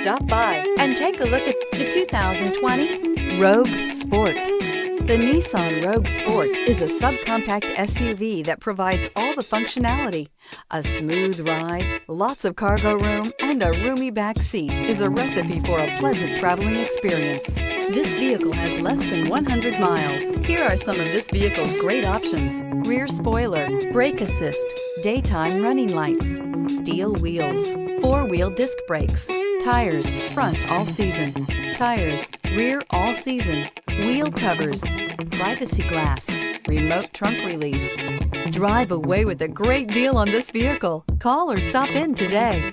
Stop by and take a look at the 2020 Rogue Sport. The Nissan Rogue Sport is a subcompact SUV that provides all the functionality. A smooth ride, lots of cargo room, and a roomy back seat is a recipe for a pleasant traveling experience. This vehicle has less than 100 miles. Here are some of this vehicle's great options: rear spoiler, brake assist, daytime running lights, steel wheels, four-wheel disc brakes, tires, front all season, tires, rear all season, wheel covers, privacy glass, remote trunk release. Drive away with a great deal on this vehicle. Call or stop in today.